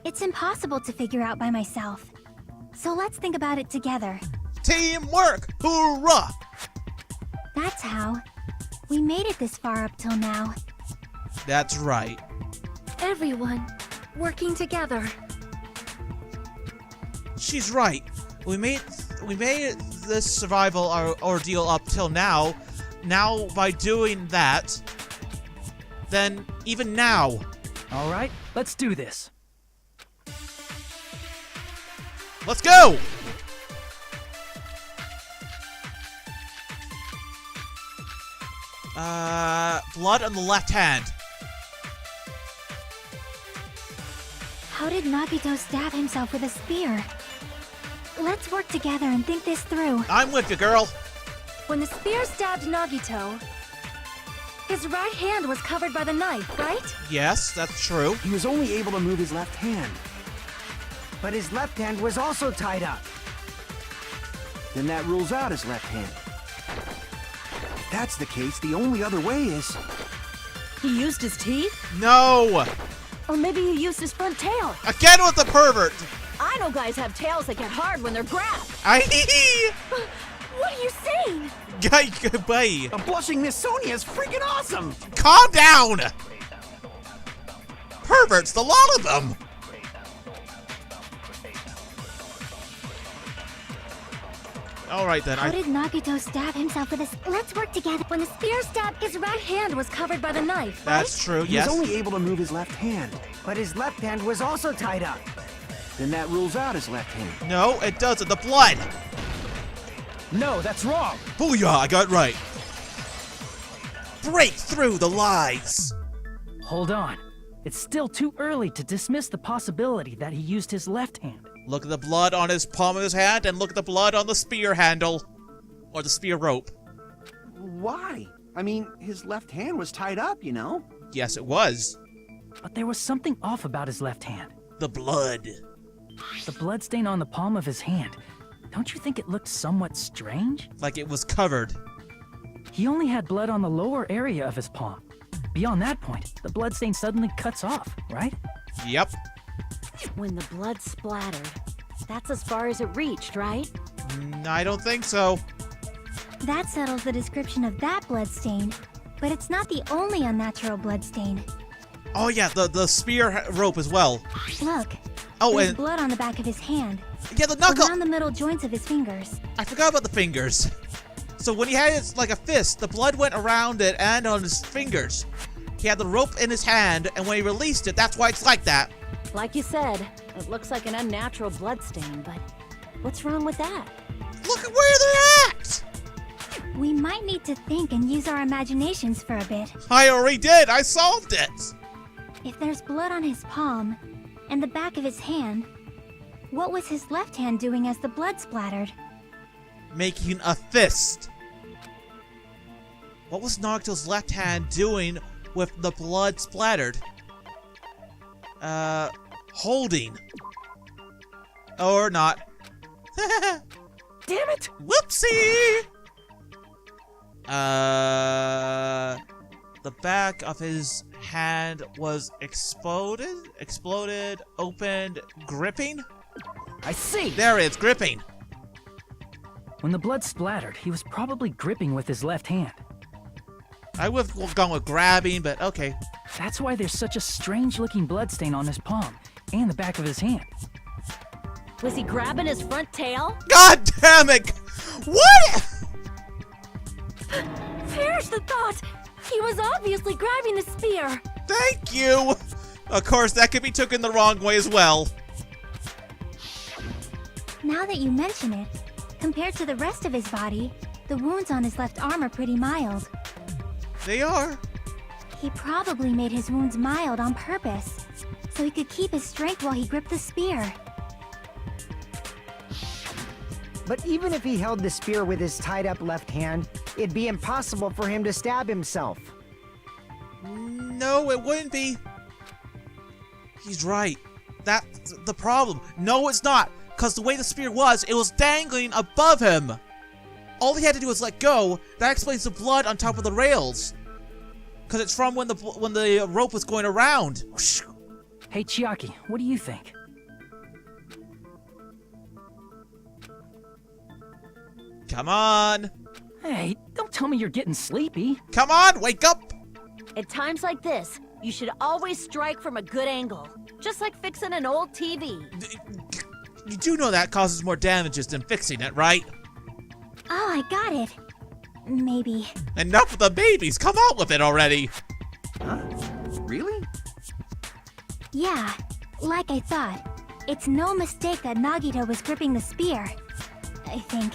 It's impossible to figure out by myself. So let's think about it together. Teamwork! Hoorah! That's how. We made it this far up till now. That's right. Everyone working together. She's right. We made this survival ordeal up till now. Now, by doing that, then even now. All right, let's do this. Let's go! Blood on the left hand. How did Nagito stab himself with a spear? Let's work together and think this through. I'm with you, girl. When the spear stabbed Nagito, his right hand was covered by the knife, right? Yes, that's true. He was only able to move his left hand. But his left hand was also tied up. Then that rules out his left hand. If that's the case, the only other way is... He used his teeth? No! Or maybe he used his front tail. Again with the pervert! I know guys have tails that get hard when they're grabbed. What are you saying? Bye. A blushing Miss Sonia is freaking awesome! Calm down! Perverts, the lot of them! Alright then, How did Nagito stab himself with a... Let's work together. When the spear stabbed, his right hand was covered by the knife, right? That's true, He yes. was only able to move his left hand. But his left hand was also tied up. Then that rules out his left hand. No, it doesn't. The blood! No, that's wrong. Booyah, I got it right. Break through the lies! Hold on. It's still too early to dismiss the possibility that he used his left hand. Look at the blood on his palm of his hand, and look at the blood on the spear handle. Or the spear rope. Why? I mean, his left hand was tied up, you know? Yes, it was. But there was something off about his left hand. The blood. The bloodstain on the palm of his hand. Don't you think it looked somewhat strange? Like it was covered. He only had blood on the lower area of his palm. Beyond that point, the bloodstain suddenly cuts off, right? Yep. When the blood splattered, that's as far as it reached, right? I don't think so. That settles the description of that bloodstain. But it's not the only unnatural bloodstain. Oh yeah, the spear rope as well. Look. Oh, There's and blood on the back of his hand. yeah, the knuckle. Around the middle joints of his fingers. I forgot about the fingers. So when he had it like a fist, the blood went around it and on his fingers. He had the rope in his hand, and when he released it, that's why it's like that. Like you said, it looks like an unnatural bloodstain, but what's wrong with that? Look at where they're at! We might need to think and use our imaginations for a bit. I already did. I solved it. If there's blood on his palm and the back of his hand, what was his left hand doing as the blood splattered? Making a fist. What was Nagito's left hand doing with the blood splattered? Holding. Or not. Damn it! Whoopsie! The back of his hand was exploded, opened, gripping? I see! There it is, gripping. When the blood splattered, he was probably gripping with his left hand. I would have gone with grabbing, but okay. That's why there's such a strange-looking bloodstain on his palm and the back of his hand. Was he grabbing his front tail? God damn it! What? Perish the thought! He was obviously grabbing the spear! Thank you! Of course, that could be taken the wrong way as well. Now that you mention it, compared to the rest of his body, the wounds on his left arm are pretty mild. They are. He probably made his wounds mild on purpose, so he could keep his strength while he gripped the spear. But even if he held the spear with his tied-up left hand, it'd be impossible for him to stab himself. No, it wouldn't be. He's right. That's the problem. No, it's not. Because the way the spear was, it was dangling above him. All he had to do was let go. That explains the blood on top of the rails. Because it's from when the rope was going around. Hey, Chiaki, what do you think? Come on. Hey, don't tell me you're getting sleepy. Come on, wake up. At times like this, you should always strike from a good angle. Just like fixing an old TV. You do know that causes more damages than fixing it, right? Oh, I got it. Maybe. Enough with the babies. Come out with it already. Huh? Really? Yeah, like I thought. It's no mistake that Nagito was gripping the spear, I think.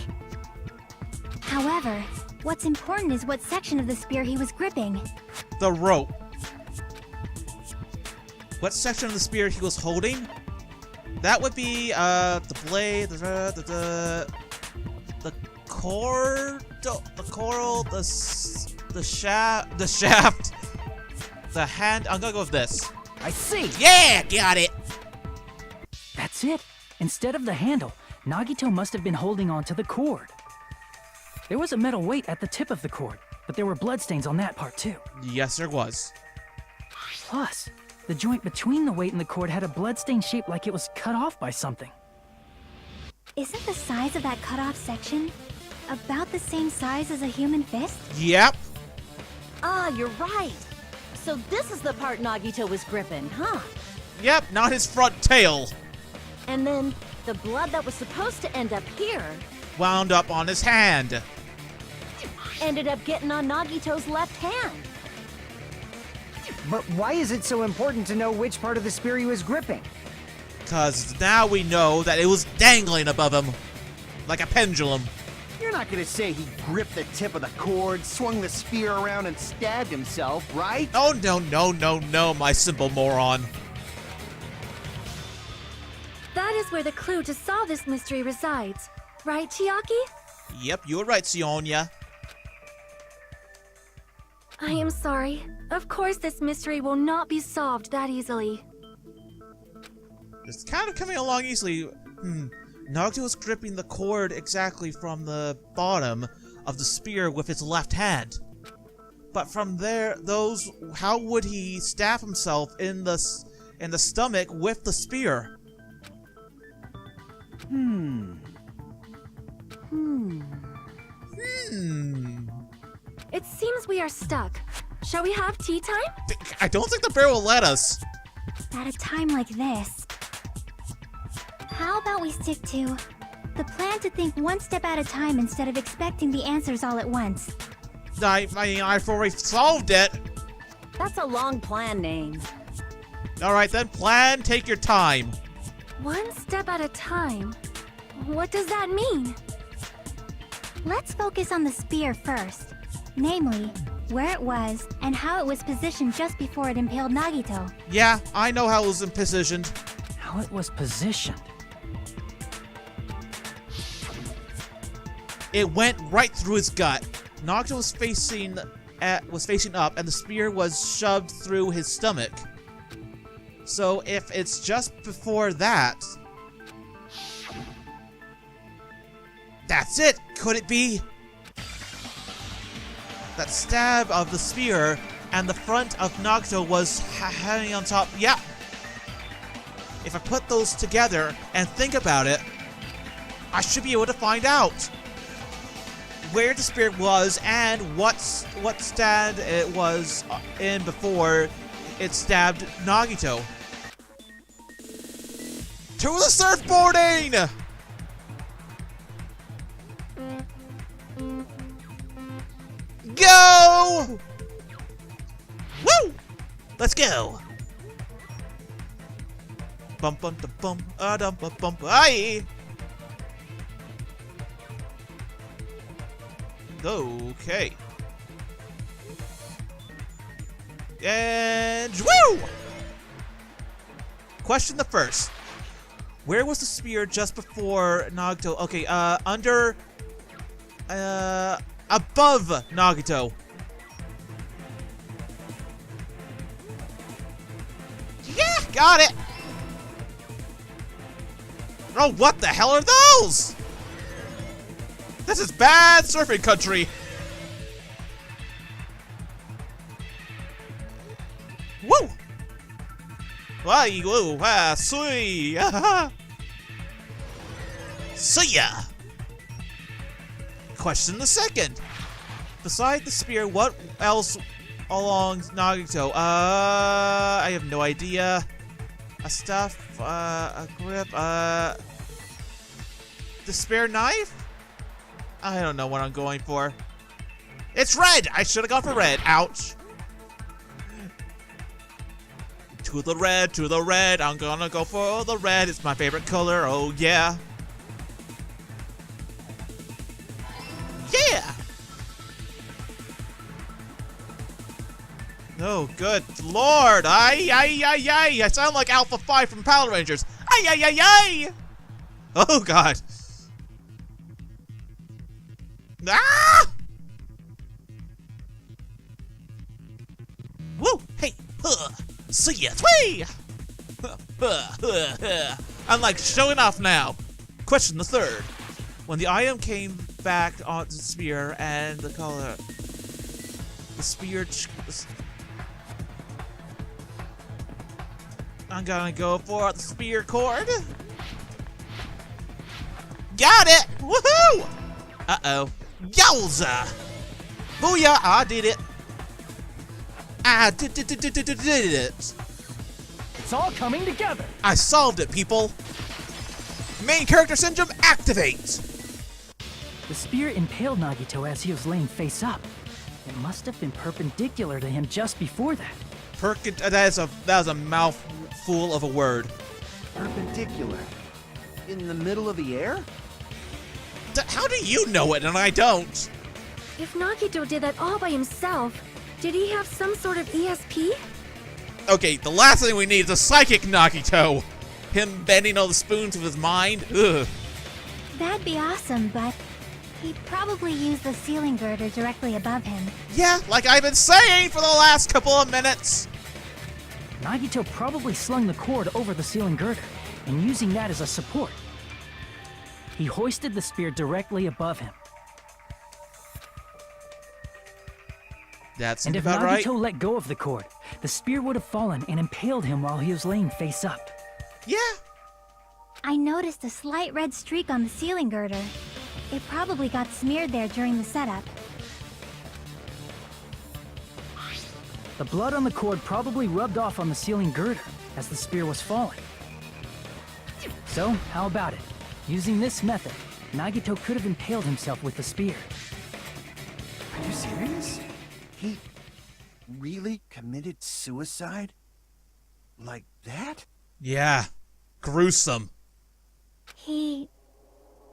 However, what's important is what section of the spear he was gripping. The rope. What section of the spear he was holding? That would be the blade, the cord, the coral, the shaft, the hand. I'm gonna go with this. I see! Yeah, got it. That's it. Instead of the handle, Nagito must have been holding on to the cord. There was a metal weight at the tip of the cord, but there were bloodstains on that part too. Yes, there was. Plus, the joint between the weight and the cord had a bloodstain shaped like it was cut off by something. Isn't the size of that cut-off section about the same size as a human fist? Yep. Ah, you're right. So this is the part Nagito was gripping, huh? Yep, not his front tail. And then the blood that was supposed to end up here Wound up on his hand. ended up getting on Nagito's left hand. But why is it so important to know which part of the spear he was gripping? Cause now we know that it was dangling above him. Like a pendulum. You're not gonna say he gripped the tip of the cord, swung the spear around, and stabbed himself, right? Oh, no, my simple moron. That is where the clue to solve this mystery resides. Right, Chiaki? Yep, you were right, Sionia. I am sorry. Of course this mystery will not be solved that easily. It's kind of coming along easily. Nagito was gripping the cord exactly from the bottom of the spear with his left hand. But from there, how would he stab himself in the stomach with the spear? It seems we are stuck. Shall we have tea time? I don't think the bear will let us. At a time like this. How about we stick to the plan to think one step at a time instead of expecting the answers all at once? I mean, I've already solved it. That's a long plan name. Alright then, plan, take your time. One step at a time? What does that mean? Let's focus on the spear first. Namely, where it was and how it was positioned just before it impaled Nagito. Yeah, I know how it was positioned. How it was positioned. It went right through his gut. Nagito was facing was facing up, and the spear was shoved through his stomach. So if it's just before that... That's it! Could it be that stab of the spear and the front of Nagito was hanging on top? Yeah! If I put those together and think about it, I should be able to find out where the spear was and what stand it was in before it stabbed Nagito. To the surfboarding! Go! Woo! Let's go! Bum bum da bum dum bum bum aye! Okay. And woo! Question the first. Where was the spear just before Nagito? Okay, above Nagito. Yeah, got it! Oh, what the hell are those? This is bad surfing country. Woo! Why, woo, ah, sui, ah, see ya! Question the second. Beside the spear, what else along Nagito? I have no idea. A stuff, a grip, the spare knife? I don't know what I'm going for. It's red! I should have gone for red. Ouch. To the red, I'm gonna go for the red. It's my favorite color, oh yeah. Yeah! Oh, good lord. I sound like Alpha 5 from Power Rangers. Oh god. Ah! Woo! Hey! See ya! Twee! I'm like showing off now. Question the third. When the item came back onto the spear and the color, the spear. I'm gonna go for the spear cord. Got it! Woohoo! Uh-oh. Yowza! Booyah! I did it. I did it. It's all coming together. I solved it, people. Main character syndrome activate. The spear impaled Nagito as he was laying face up. It must have been perpendicular to him just before that. That was a mouthful of a word. Perpendicular. In the middle of the air? How do you know it and I don't? If Nagito did that all by himself, did he have some sort of ESP? Okay, the last thing we need is a psychic Nagito. Him bending all the spoons with his mind. Ugh. That'd be awesome, but he'd probably use the ceiling girder directly above him. Yeah, like I've been saying for the last couple of minutes. Nagito probably slung the cord over the ceiling girder and using that as a support. He hoisted the spear directly above him. That's And if about Nagito right. let go of the cord, the spear would have fallen and impaled him while he was laying face up. Yeah. I noticed a slight red streak on the ceiling girder. It probably got smeared there during the setup. The blood on the cord probably rubbed off on the ceiling girder as the spear was falling. So, how about it? Using this method, Nagito could have impaled himself with the spear. Are you serious? He really committed suicide? Like that? Yeah. Gruesome. He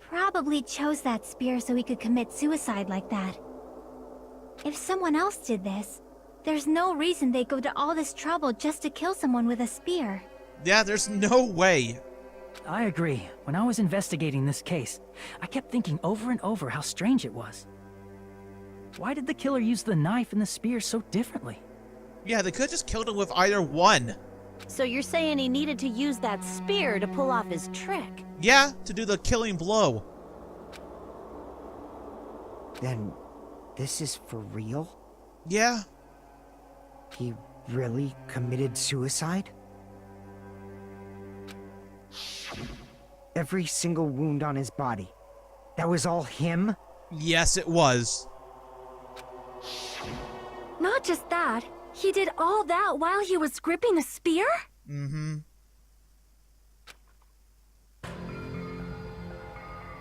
probably chose that spear so he could commit suicide like that. If someone else did this, there's no reason they'd go to all this trouble just to kill someone with a spear. Yeah, there's no way. I agree. When I was investigating this case, I kept thinking over and over how strange it was. Why did the killer use the knife and the spear so differently? Yeah, they could just killed him with either one. So you're saying he needed to use that spear to pull off his trick? Yeah, to do the killing blow. Then, this is for real? Yeah. He really committed suicide? Every single wound on his body. That was all him? Yes, it was. Not just that, he did all that while he was gripping the spear? Mm-hmm.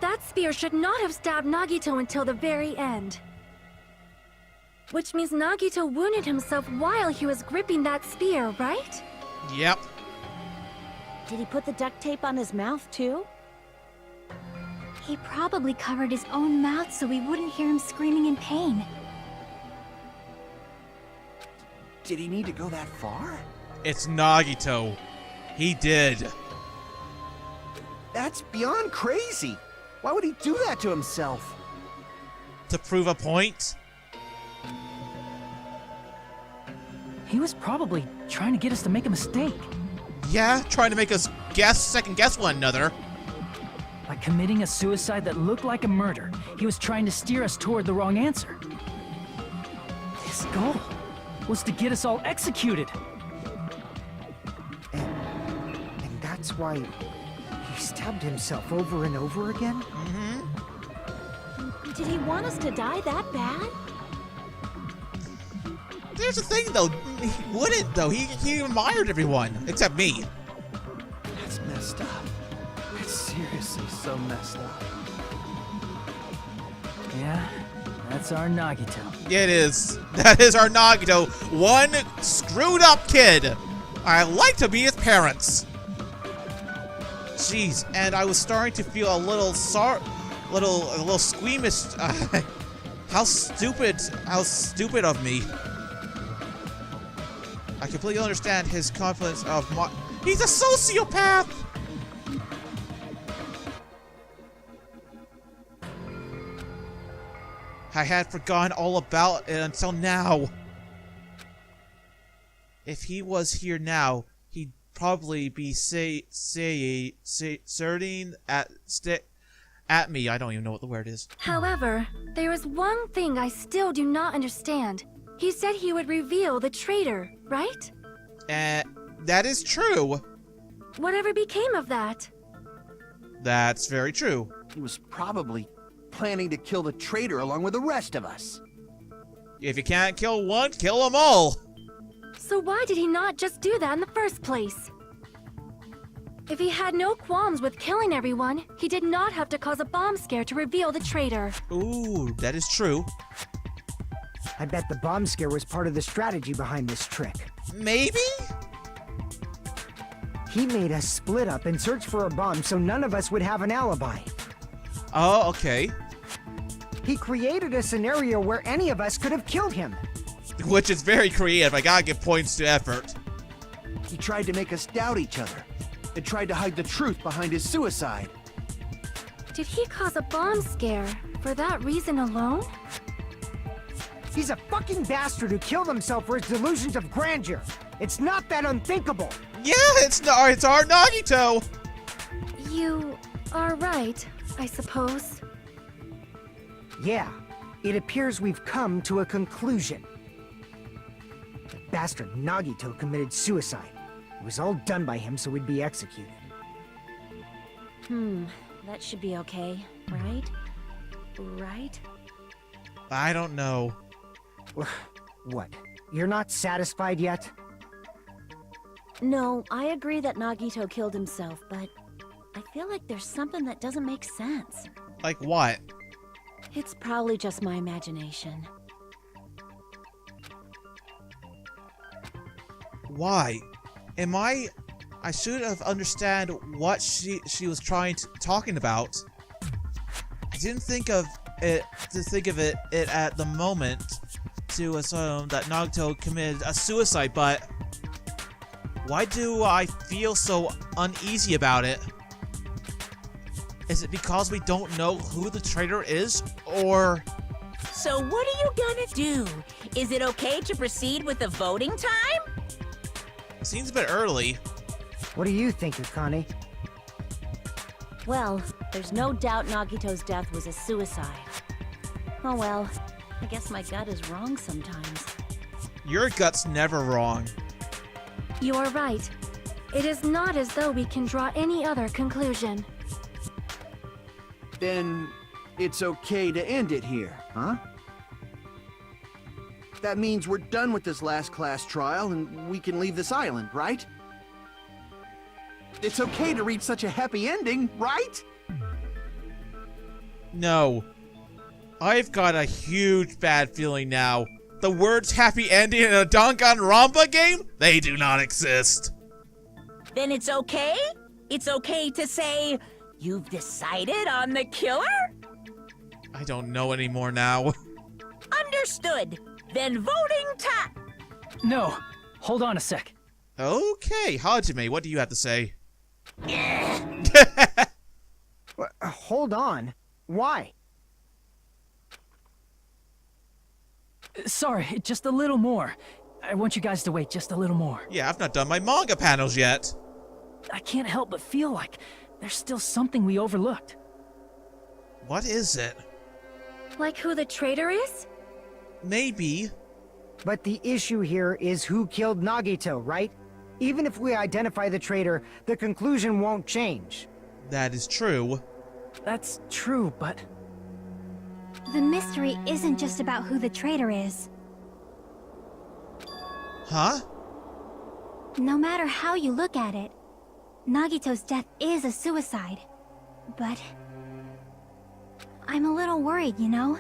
That spear should not have stabbed Nagito until the very end. Which means Nagito wounded himself while he was gripping that spear, right? Yep. Did he put the duct tape on his mouth too? He probably covered his own mouth so we wouldn't hear him screaming in pain. Did he need to go that far? It's Nagito. He did. That's beyond crazy. Why would he do that to himself? To prove a point? He was probably trying to get us to make a mistake. Yeah, trying to make us second guess one another. By committing a suicide that looked like a murder, he was trying to steer us toward the wrong answer. His goal was to get us all executed. And that's why he stabbed himself over and over again? Did he want us to die that bad? There's the thing, though. He wouldn't, though. He admired everyone, except me. That's messed up. That's seriously so messed up. Yeah, that's our Nagito. It is. That is our Nagito. One screwed up kid. I like to be his parents. Jeez, and I was starting to feel a little squeamish. How stupid of me. I completely understand his confidence of he's a sociopath! I had forgotten all about it until now. If he was here now, he'd probably be starting at me. I don't even know what the word is. However, there is one thing I still do not understand. He said he would reveal the traitor, right? That is true. Whatever became of that? That's very true. He was probably planning to kill the traitor along with the rest of us. If you can't kill one, kill them all. So why did he not just do that in the first place? If he had no qualms with killing everyone, he did not have to cause a bomb scare to reveal the traitor. Ooh, that is true. I bet the bomb scare was part of the strategy behind this trick. Maybe? He made us split up and search for a bomb so none of us would have an alibi. Oh, okay. He created a scenario where any of us could have killed him. Which is very creative. I gotta give points to effort. He tried to make us doubt each other and tried to hide the truth behind his suicide. Did he cause a bomb scare for that reason alone? He's a fucking bastard who killed himself for his delusions of grandeur. It's not that unthinkable. Yeah, it's our Nagito. You are right, I suppose. Yeah, it appears we've come to a conclusion. The bastard Nagito committed suicide. It was all done by him so we'd be executed. That should be okay, right? Right? I don't know. What? You're not satisfied yet? No, I agree that Nagito killed himself, but I feel like there's something that doesn't make sense. Like what? It's probably just my imagination. Why? I should have understand what she was talking about. I didn't think of it at the moment to assume that Nagito committed a suicide, but why do I feel so uneasy about it? Is it because we don't know who the traitor is, or So what are you gonna do? Is it okay to proceed with the voting time? Seems a bit early. What do you think, Akane? Well, there's no doubt Nagito's death was a suicide. Oh well, I guess my gut is wrong sometimes. Your gut's never wrong. You are right. It is not as though we can draw any other conclusion. Then it's okay to end it here, huh? That means we're done with this last class trial and we can leave this island, right? It's okay to reach such a happy ending, right? No. I've got a huge bad feeling now. The words happy ending in a Danganronpa game? They do not exist. Then it's okay? It's okay to say, you've decided on the killer? I don't know anymore now. Understood. Then voting time. No, hold on a sec. Okay, Hajime, what do you have to say? Hold on. Why? Sorry, just a little more. I want you guys to wait just a little more. Yeah, I've not done my manga panels yet. I can't help but feel like there's still something we overlooked. What is it? Like who the traitor is? Maybe. But the issue here is who killed Nagito, right? Even if we identify the traitor, the conclusion won't change. That is true. That's true, but The mystery isn't just about who the traitor is. Huh? No matter how you look at it, Nagito's death is a suicide. But I'm a little worried, you know?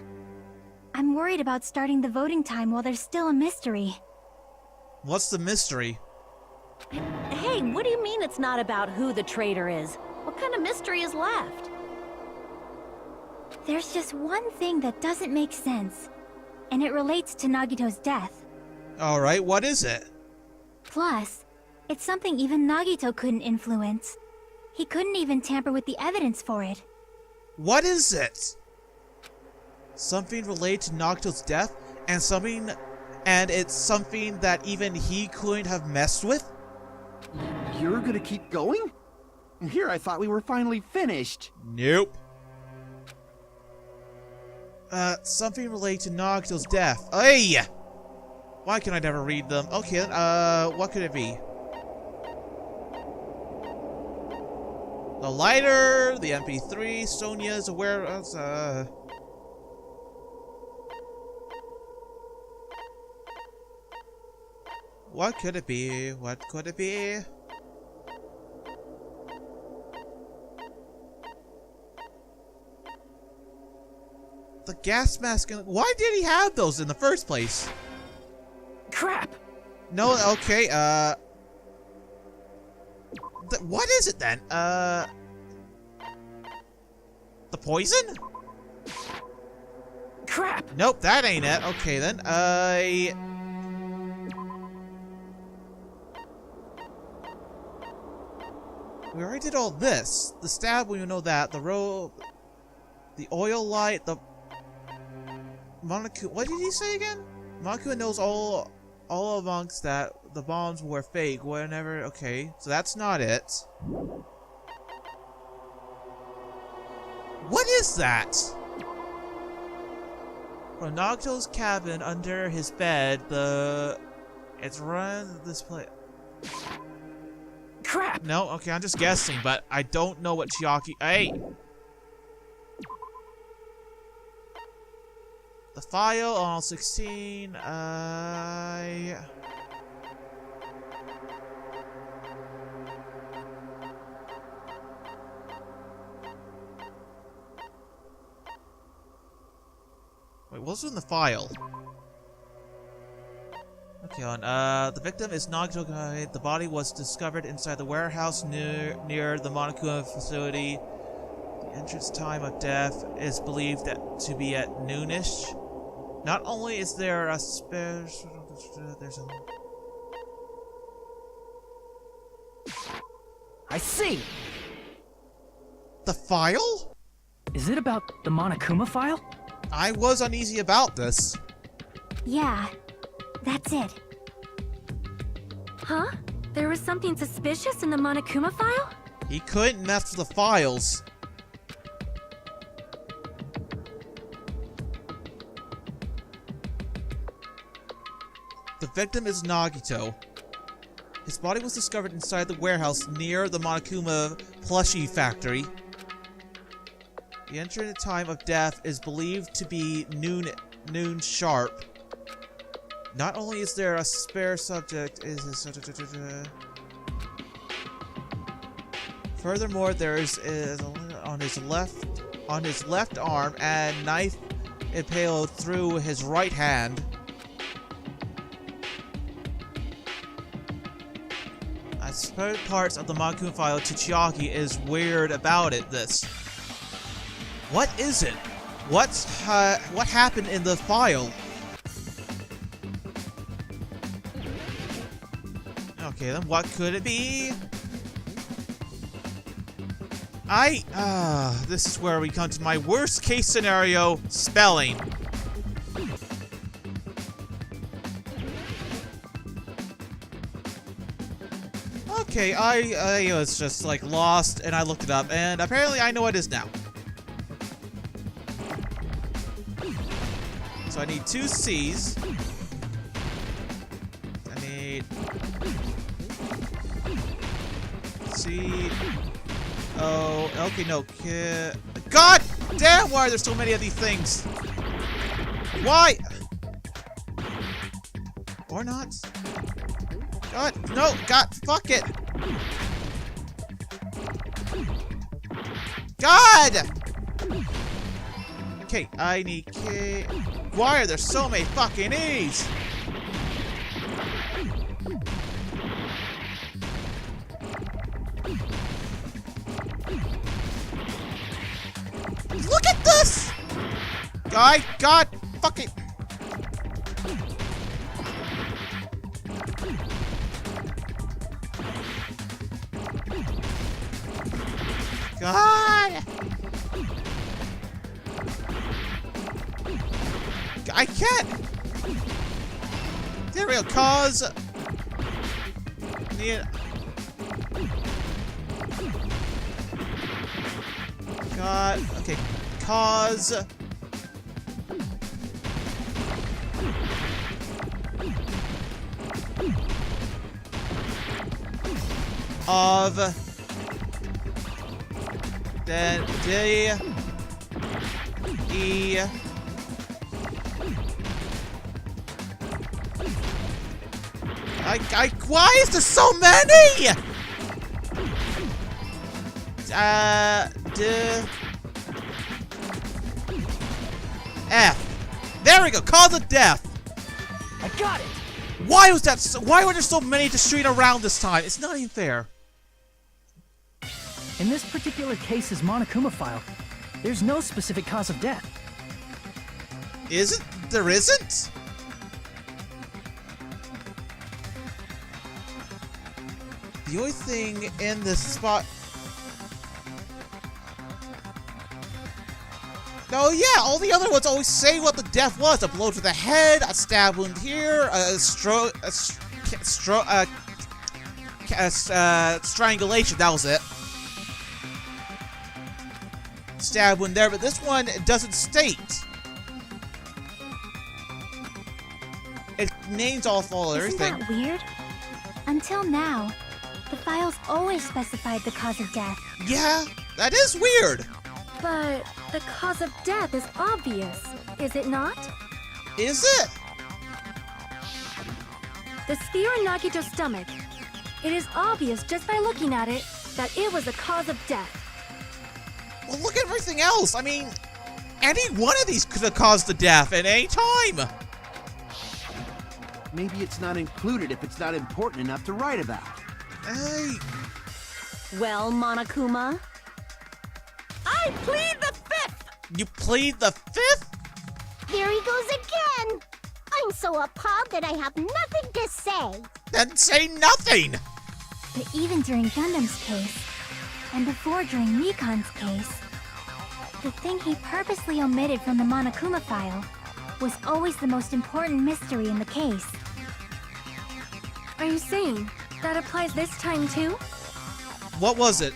I'm worried about starting the voting time while there's still a mystery. What's the mystery? Hey, what do you mean it's not about who the traitor is? What kind of mystery is left? There's just one thing that doesn't make sense, and it relates to Nagito's death. Alright, what is it? Plus, it's something even Nagito couldn't influence. He couldn't even tamper with the evidence for it. What is it? Something related to Nagito's death, and it's something that even he couldn't have messed with? You're gonna keep going? Here I thought we were finally finished. Nope. Something related to Nagito's death. Hey! Why can I never read them? Okay, then, what could it be? The lighter, the MP3, Sonia's aware of, What could it be? What could it be? The gas mask and... Why did he have those in the first place? crap! No, okay, what is it then? The poison? Crap! Nope, that ain't it. Okay then, we already did all this. The stab, we know that. The rope, the oil light, the... Monokuma... What did he say again? Monokuma knows all amongst that the bombs were fake whenever... Okay, so that's not it. What is that? From Nagito's cabin under his bed, it's run this place. Crap! No, okay, I'm just guessing, but I don't know what Chiaki... Hey! The file on 16, Wait, what's in the file? Okay, on, the victim is Nagito. The body was discovered inside the warehouse near the Monokuma facility. The entrance time of death is believed to be at noonish. Not only is there a spare... There's a... I see! The file? Is it about the Monokuma file? I was uneasy about this. Yeah, that's it. Huh? There was something suspicious in the Monokuma file? He couldn't mess with the files. The victim is Nagito. His body was discovered inside the warehouse near the Monokuma plushie factory. The entering time of death is believed to be noon sharp. Not only is there a spare subject, furthermore, there is on his left arm a knife impaled through his right hand. Spare parts of the Monokuma file to Chiaki is weird about it. What is it? What happened in the file? Okay, then what could it be? This is where we come to my worst case scenario, spelling. Okay, I was just like lost and I looked it up and apparently I know what it is now. So I need 2 C's. I need C. Oh, okay, no. God damn, why are there so many of these things? Why? Or not? God, no, God, fuck it. God! Okay, I need K. Why are there so many fucking E's? Look at this! God, fuck it. God! I can't! There we go, cause... Need... God, okay, cause... Of... Then D E why is there so many? D F. There we go. Cause of death. I got it. Why was that? Why were there so many to street around this time? It's not even fair. In this particular case's Monokuma file, there's no specific cause of death. Isn't? There isn't? The only thing in this spot... Oh yeah, all the other ones always say what the death was. A blow to the head, a stab wound here, strangulation, that was it. Stab wound there, but this one doesn't state. It names all fall everything. Isn't that weird? Until now, the files always specified the cause of death. Yeah, that is weird. But the cause of death is obvious, is it not? Is it? The spear in Nagito's stomach. It is obvious just by looking at it that it was the cause of death. Well, look at everything else. I mean, any one of these could have caused the death at any time. Maybe it's not included if it's not important enough to write about. Hey. Well, Monokuma? I plead the fifth! You plead the fifth? There he goes again! I'm so appalled that I have nothing to say. Then say nothing! But even during Gundam's case, and before during Nikon's case, The thing he purposely omitted from the Monokuma file was always the most important mystery in the case. Are you saying that applies this time too? What was it?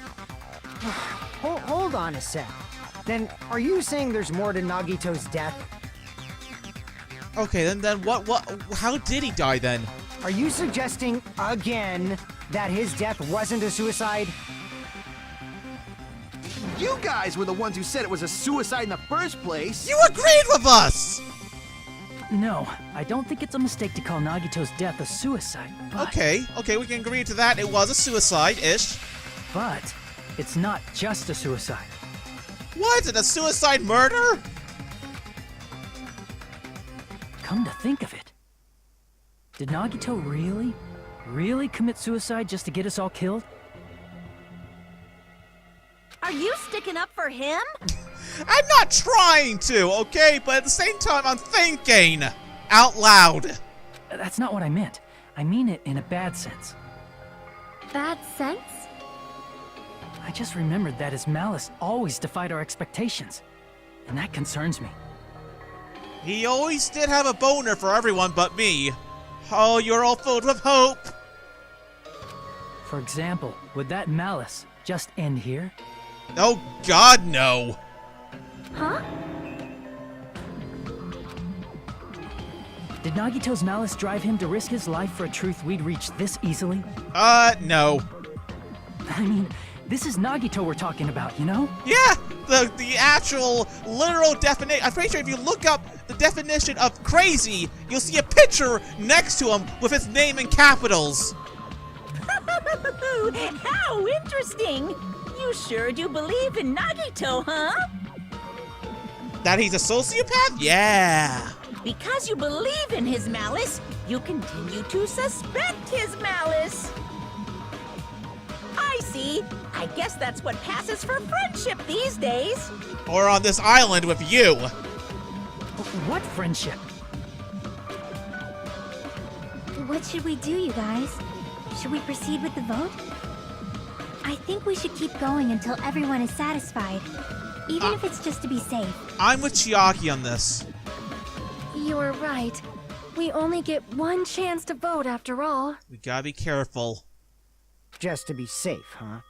Hold on a sec. Then, are you saying there's more to Nagito's death? Okay, then how did he die then? Are you suggesting, again, that his death wasn't a suicide? You guys were the ones who said it was a suicide in the first place. You agreed with us! No, I don't think it's a mistake to call Nagito's death a suicide, but... Okay, we can agree to that. It was a suicide-ish. But it's not just a suicide. What? Is it a suicide murder? Come to think of it, did Nagito really commit suicide just to get us all killed? Are you sticking up for him? I'm not trying to, okay? But at the same time, I'm thinking out loud. That's not what I meant. I mean it in a bad sense. Bad sense? I just remembered that his malice always defied our expectations, and that concerns me. He always did have a boner for everyone but me. Oh, you're all filled with hope. For example, would that malice just end here? Oh, God, no. Huh? Did Nagito's malice drive him to risk his life for a truth we'd reach this easily? No. I mean, this is Nagito we're talking about, you know? Yeah, the actual literal definition. I'm pretty sure if you look up the definition of crazy, you'll see a picture next to him with his name in capitals. How interesting! You sure do believe in Nagito, huh? That he's a sociopath? Yeah. Because you believe in his malice, you continue to suspect his malice. I see. I guess that's what passes for friendship these days. Or on this island with you. What friendship? What should we do, you guys? Should we proceed with the vote? I think we should keep going until everyone is satisfied, even if it's just to be safe. I'm with Chiaki on this. You're right. We only get one chance to vote after all. We gotta be careful. Just to be safe, huh?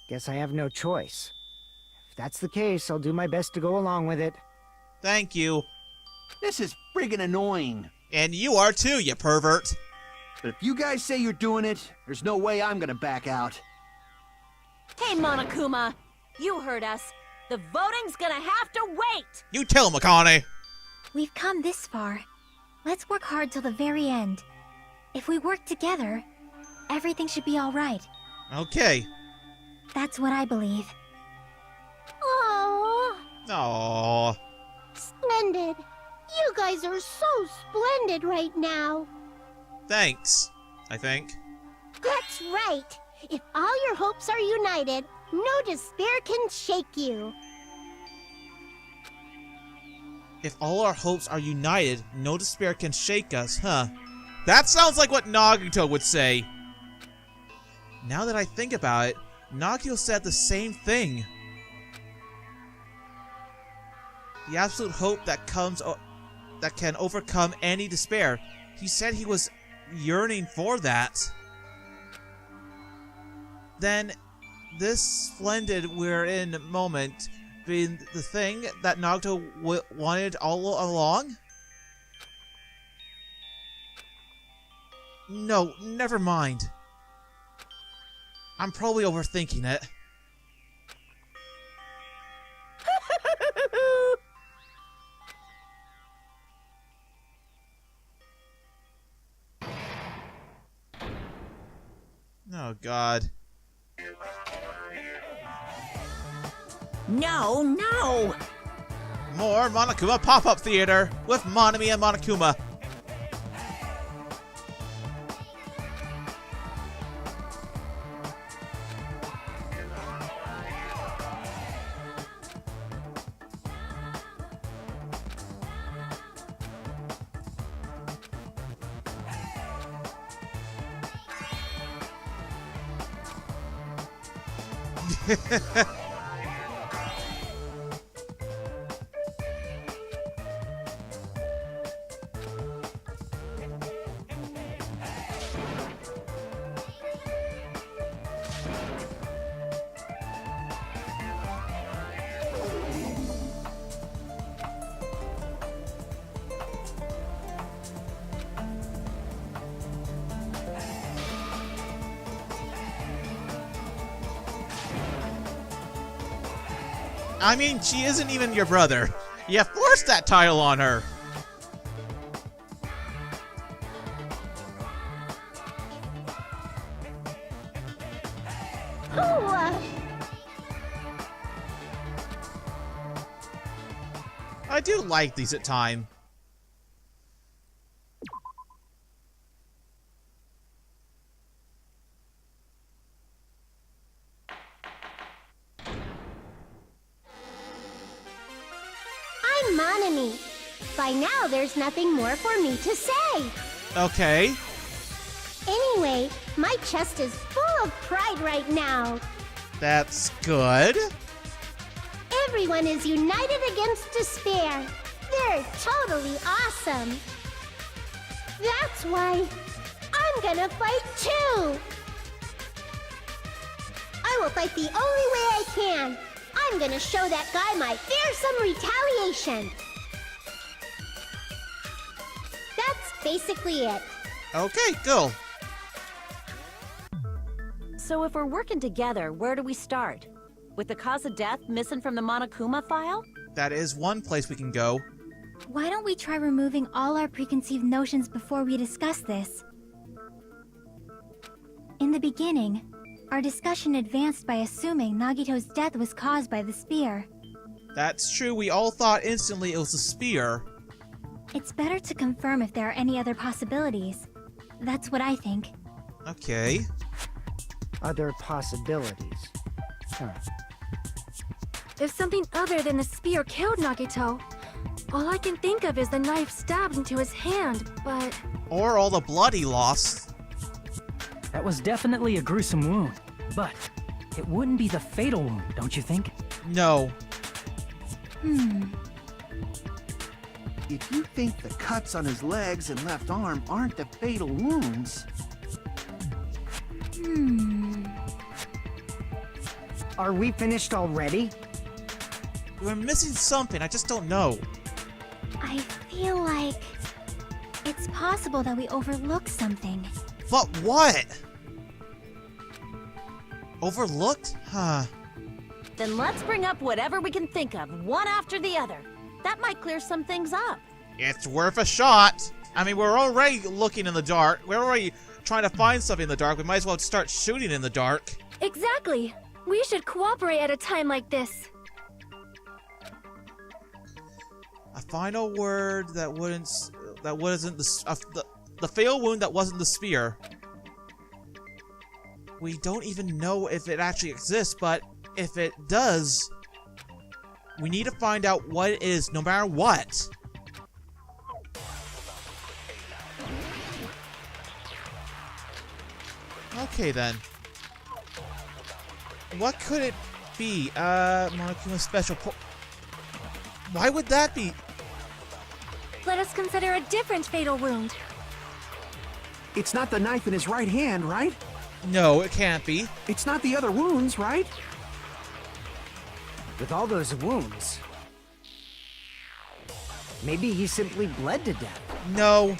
Guess I have no choice. If that's the case, I'll do my best to go along with it. Thank you. This is friggin' annoying. And you are too, you pervert. But if you guys say you're doing it, there's no way I'm gonna back out. Hey, Monokuma, you heard us. The voting's gonna have to wait. You tell him, Akane. We've come this far. Let's work hard till the very end. If we work together, everything should be all right. Okay. That's what I believe. Aww, Aww. splendid. You guys are so splendid right now. Thanks, I think. That's right. If all your hopes are united, no despair can shake you. If all our hopes are united, no despair can shake us, huh? That sounds like what Nagito would say. Now that I think about it, Nagito said the same thing. The absolute hope that can overcome any despair. He said he was yearning for that. Then, this splendid we're in moment being the thing that Nagito wanted all along? No, never mind. I'm probably overthinking it. Oh, God. No, no! More Monokuma Pop-Up Theater with Monami and Monokuma. I mean, she isn't even your brother. You forced that title on her. I do like these at times. I'm Monami. By now, there's nothing more for me to say. Okay. Anyway, my chest is full of pride right now. That's good. Everyone is united against despair. They're totally awesome. That's why I'm gonna fight too. I will fight the only way I can. I'm gonna show that guy my fearsome retaliation. That's basically it. Okay, go. So if we're working together, where do we start? With the cause of death missing from the Monokuma file? That is one place we can go. Why don't we try removing all our preconceived notions before we discuss this? In the beginning, our discussion advanced by assuming Nagito's death was caused by the spear. That's true, we all thought instantly it was a spear. It's better to confirm if there are any other possibilities. That's what I think. Okay. Other possibilities. Huh. If something other than the spear killed Nagito, all I can think of is the knife stabbed into his hand, but... Or all the blood he lost. That was definitely a gruesome wound, but it wouldn't be the fatal wound, don't you think? No. If you think the cuts on his legs and left arm aren't the fatal wounds... Are we finished already? We're missing something, I just don't know. I feel like it's possible that we overlooked something. But what? Overlooked? Huh. Then let's bring up whatever we can think of, one after the other. That might clear some things up. It's worth a shot. I mean, we're already looking in the dark. We're already trying to find something in the dark. We might as well start shooting in the dark. Exactly! We should cooperate at a time like this. A final word that wasn't the fatal wound that wasn't the spear. We don't even know if it actually exists, but if it does, we need to find out what it is, no matter what. Okay then. What could it be? Monokuma Special Why would that be? Let us consider a different fatal wound. It's not the knife in his right hand, right? No, it can't be. It's not the other wounds, right? With all those wounds, maybe he simply bled to death. No.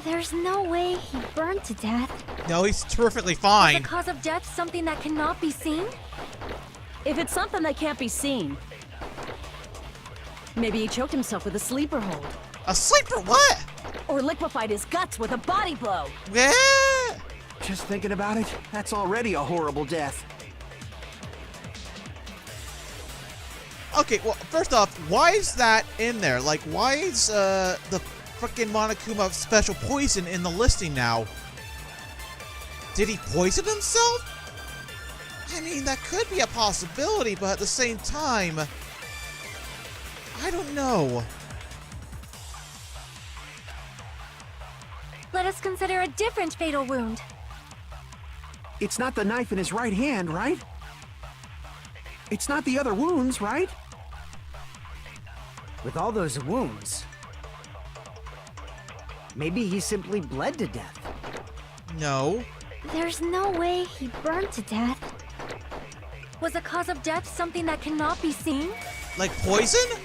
There's no way he burned to death. No, he's perfectly Is fine. the cause of death something that cannot be seen? If it's something that can't be seen, maybe he choked himself with a sleeper hold. A sleeper what? Or liquefied his guts with a body blow. Yeah. Just thinking about it, that's already a horrible death. Okay, well, first off, why is that in there? Like, why is the frickin' Monokuma Special Poison in the listing now? Did he poison himself? I mean, that could be a possibility, but at the same time, I don't know. Let us consider a different fatal wound. It's not the knife in his right hand, right? It's not the other wounds, right? With all those wounds, maybe he simply bled to death. No. There's no way he burned to death. Was the cause of death something that cannot be seen? Like poison?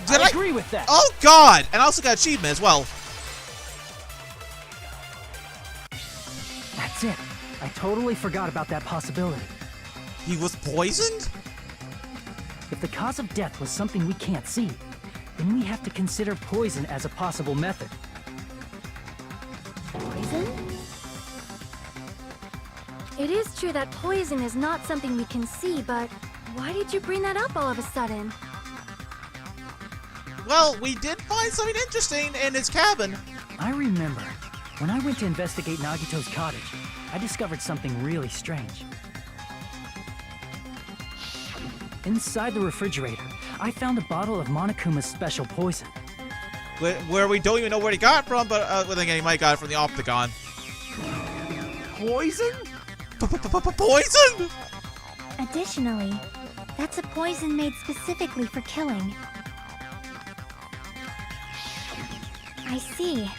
I agree with that. Oh god! And I also got achievement as well. That's it. I totally forgot about that possibility. He was poisoned? If the cause of death was something we can't see, then we have to consider poison as a possible method. Poison? It is true that poison is not something we can see, but why did you bring that up all of a sudden? Well, we did find something interesting in his cabin. I remember, when I went to investigate Nagito's cottage, I discovered something really strange. Inside the refrigerator, I found a bottle of Monokuma's special poison. Where we don't even know where he got it from, but well, then again, he might have got it from the Opticon. Poison? Poison? Additionally, that's a poison made specifically for killing. I see.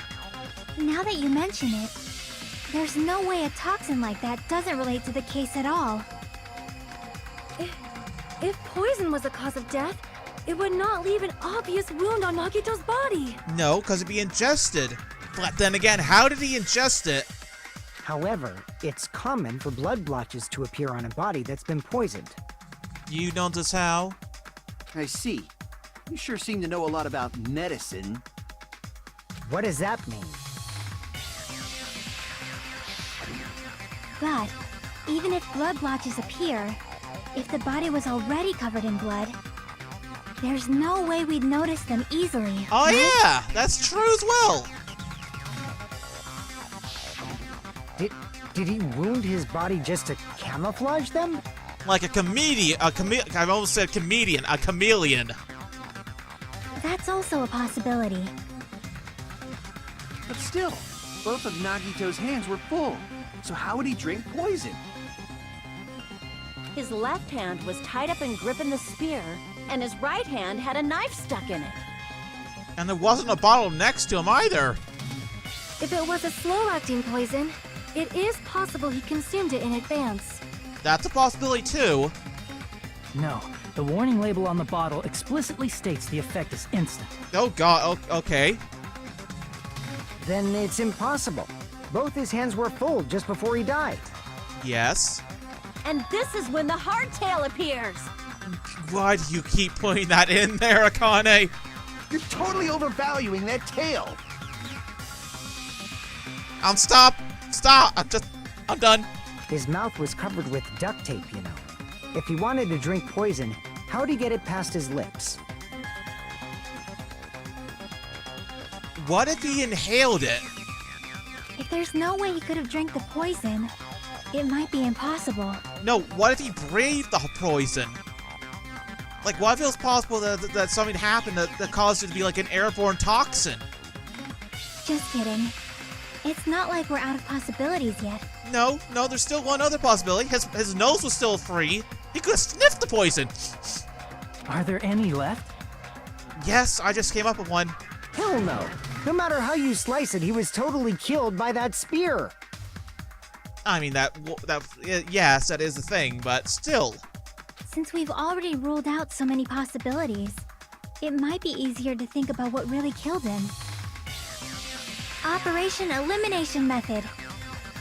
Now that you mention it, there's no way a toxin like that doesn't relate to the case at all. If poison was the cause of death, it would not leave an obvious wound on Nagito's body. No, because it'd be ingested. But then again, how did he ingest it? However, it's common for blood blotches to appear on a body that's been poisoned. You notice how? I see. You sure seem to know a lot about medicine. What does that mean? But even if blood blotches appear, if the body was already covered in blood, there's no way we'd notice them easily. Oh right? yeah, that's true as well. Did he wound his body just to camouflage them? Like a comedian, I almost said comedian, a chameleon. That's also a possibility. But still, both of Nagito's hands were full. So how would he drink poison? His left hand was tied up and gripping the spear, and his right hand had a knife stuck in it. And there wasn't a bottle next to him either. If it was a slow-acting poison, it is possible he consumed it in advance. That's a possibility too. No, the warning label on the bottle explicitly states the effect is instant. Oh god, okay. Then it's impossible. Both his hands were full just before he died. Yes. And this is when the hardtail appears. Why do you keep putting that in there, Akane? You're totally overvaluing that tail. Stop! I'm done. His mouth was covered with duct tape, you know. If he wanted to drink poison, how'd he get it past his lips? What if he inhaled it? If there's no way he could have drank the poison, it might be impossible. No, what if he breathed the poison? Like, what if it was possible that something happened that caused it to be like an airborne toxin? Just kidding. It's not like we're out of possibilities yet. No, there's still one other possibility. His nose was still free. He could have sniffed the poison. Are there any left? Yes, I just came up with one. Hell no. No matter how you slice it, he was totally killed by that spear. I mean, yes, that is the thing, but still. Since we've already ruled out so many possibilities, it might be easier to think about what really killed him. Operation Elimination Method.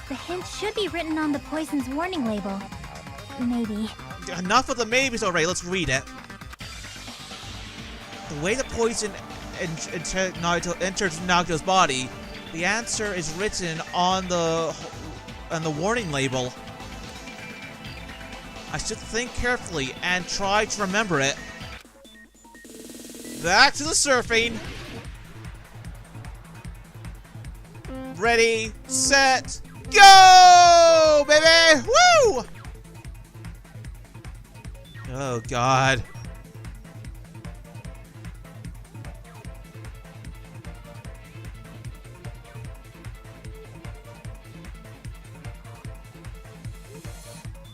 The hint should be written on the poison's warning label. Maybe. Enough of the maybes already, let's read it. The way the poison enters Nagito's body, the answer is written on the warning label. I should think carefully and try to remember it. Back to the surfing. Ready, set, go, baby! Woo! Oh, God.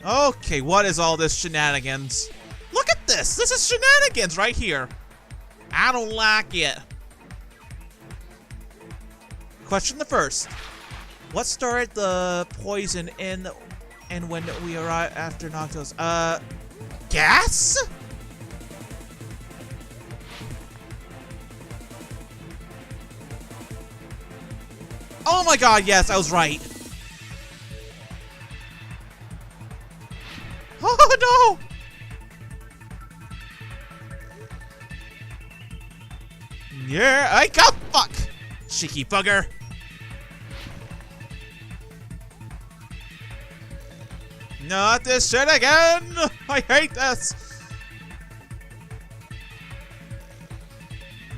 Okay, what is all this shenanigans? Look at this! This is shenanigans right here. I don't like it. Question the first. What started the poison in and when we arrived after Nocto's gas? Oh my god, yes, I was right. Oh no! Yeah, I got fuck! Cheeky bugger. Not this shit again! I hate this!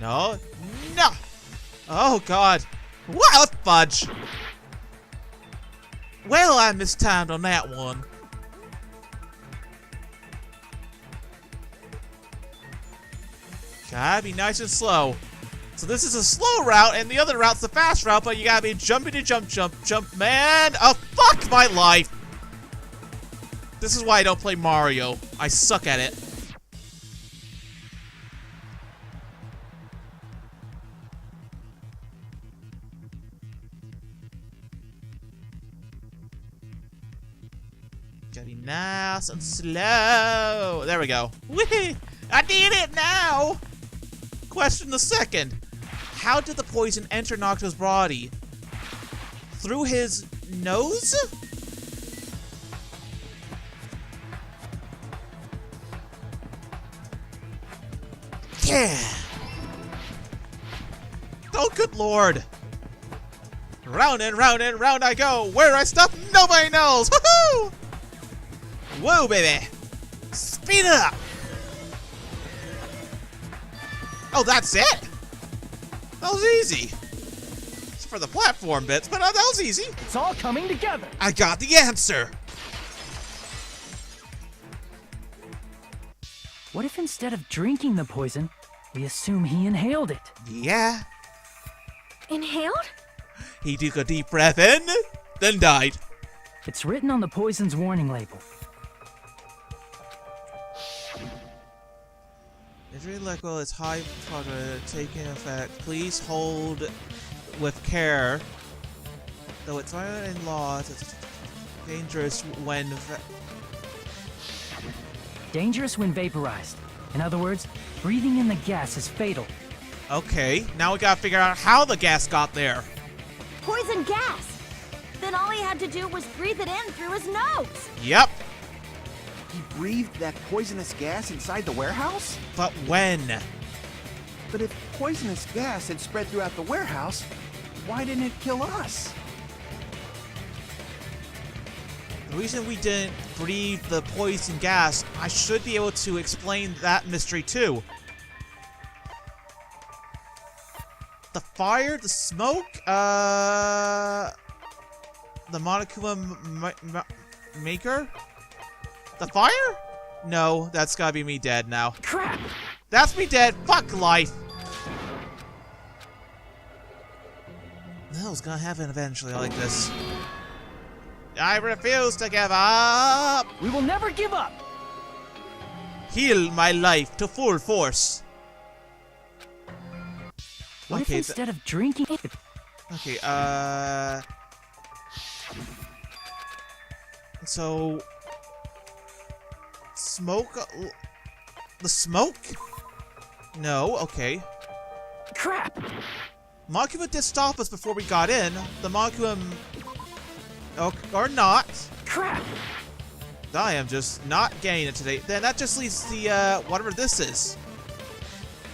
No. No! Oh god. What fudge! Well, I mistimed on that one. Gotta be nice and slow. So this is a slow route, and the other route's the fast route, but you gotta be jumping to jump, jump, jump, man! Oh, fuck my life! This is why I don't play Mario. I suck at it. Gotta be nice and slow. There we go. Whee! I did it now! Question the second. How did the poison enter Nocto's body? Through his nose? Yeah! Oh, good lord! Round and round and round I go! Where I stop, nobody knows! Woohoo! Whoa, baby! Speed it up! Oh, that's it? That was easy. It's for the platform bits, but that was easy. It's all coming together. I got the answer! What if instead of drinking the poison, we assume he inhaled it? Yeah. Inhaled? He took a deep breath in, then died. It's written on the poison's warning label. If your liquid is high product taking effect, please hold with care. Though it's violent in law, it's dangerous when Dangerous when vaporized. In other words, breathing in the gas is fatal. Okay, now we gotta figure out how the gas got there. Poison gas! Then all he had to do was breathe it in through his nose! Yep, He breathed that poisonous gas inside the warehouse? but when? But if poisonous gas had spread throughout the warehouse, why didn't it kill us? The reason we didn't breathe the poison gas, I should be able to explain that mystery too. The fire, the smoke, the Monokuma maker? The fire? No, that's gotta be me dead now. Crap! That's me dead. Fuck life. No, it's gonna happen eventually like this. I refuse to give up. We will never give up! Heal my life to full force. What Okay, if instead of drinking it... Okay, so... Smoke... The smoke? No, okay. Crap! Monokuma did stop us before we got in. The Monokuma... or not. Crap! I am just not getting it today. Then that just leaves the, whatever this is.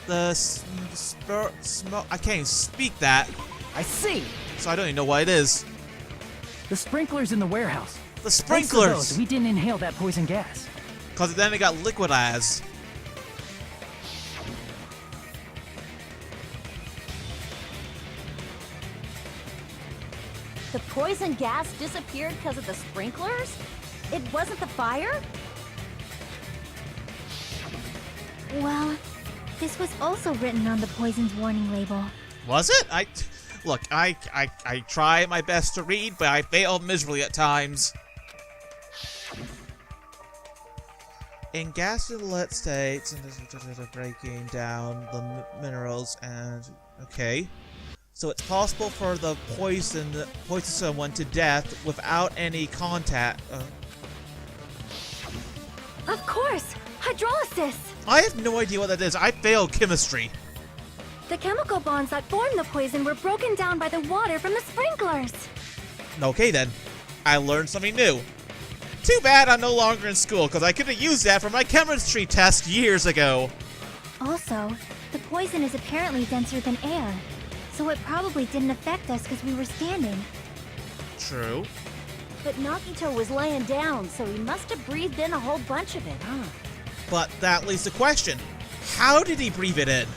The smoke... I can't even speak that, I see! so I don't even know what it is. The sprinklers in the warehouse. The Thanks to sprinklers! those, we didn't inhale that poison gas. Because then it got liquidized. The poison gas disappeared because of the sprinklers? It wasn't the fire? Well, this was also written on the poison's warning label. Was it? Look, I try my best to read, but I fail miserably at times. in gas-lit states, and breaking down the minerals, and okay. So it's possible for the poison someone to death without any contact. Of course! Hydrolysis! I have no idea what that is. I failed chemistry. The chemical bonds that formed the poison were broken down by the water from the sprinklers. Okay then, I learned something new. Too bad I'm no longer in school, because I could have used that for my chemistry test years ago. Also, the poison is apparently denser than air, so it probably didn't affect us because we were standing. True. But Nagito was laying down, so he must have breathed in a whole bunch of it, huh? But that leaves the question, how did he breathe it in?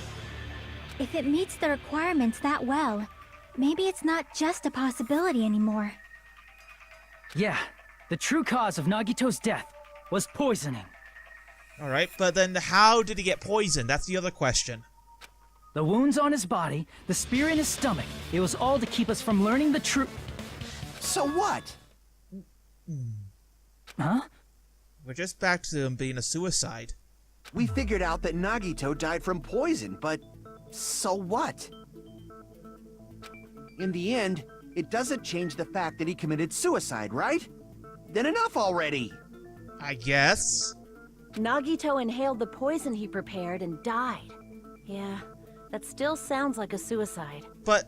If it meets the requirements that well, maybe it's not just a possibility anymore. Yeah, the true cause of Nagito's death was poisoning. Alright, but then how did he get poisoned? That's the other question. The wounds on his body, the spear in his stomach, it was all to keep us from learning the truth. So what? Huh? We're just back to him being a suicide. We figured out that Nagito died from poison, but so what? In the end, it doesn't change the fact that he committed suicide, right? Then enough already! I guess. Nagito inhaled the poison he prepared and died. Yeah, that still sounds like a suicide. But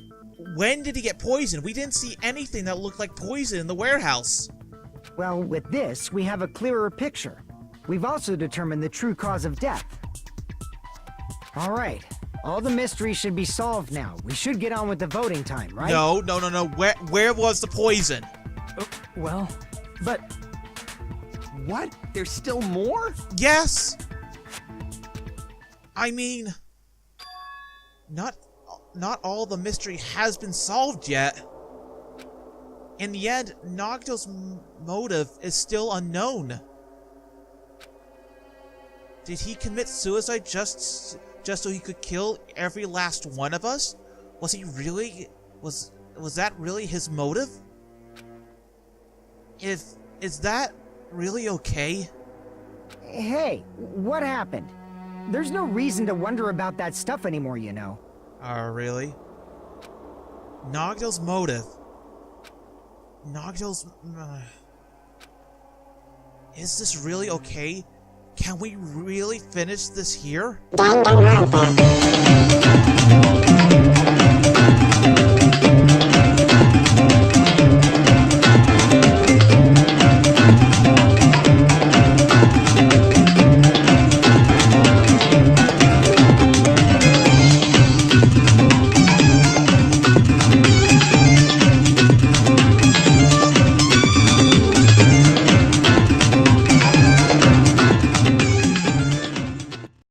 when did he get poisoned? We didn't see anything that looked like poison in the warehouse. Well, with this, we have a clearer picture. We've also determined the true cause of death. All right, all the mysteries should be solved now. We should get on with the voting time, right? No. Where was the poison? Well, but... What? There's still more? Yes! I mean... Not all the mystery has been solved yet. In the end, Nagito's motive is still unknown. Did he commit suicide just so he could kill every last one of us? Was he really... Was that really his motive? Is that really okay? Hey, what happened? There's no reason to wonder about that stuff anymore, you know. Oh, really? Nagito's motive. Nagito's... Is this really okay? Can we really finish this here? Danganronpa.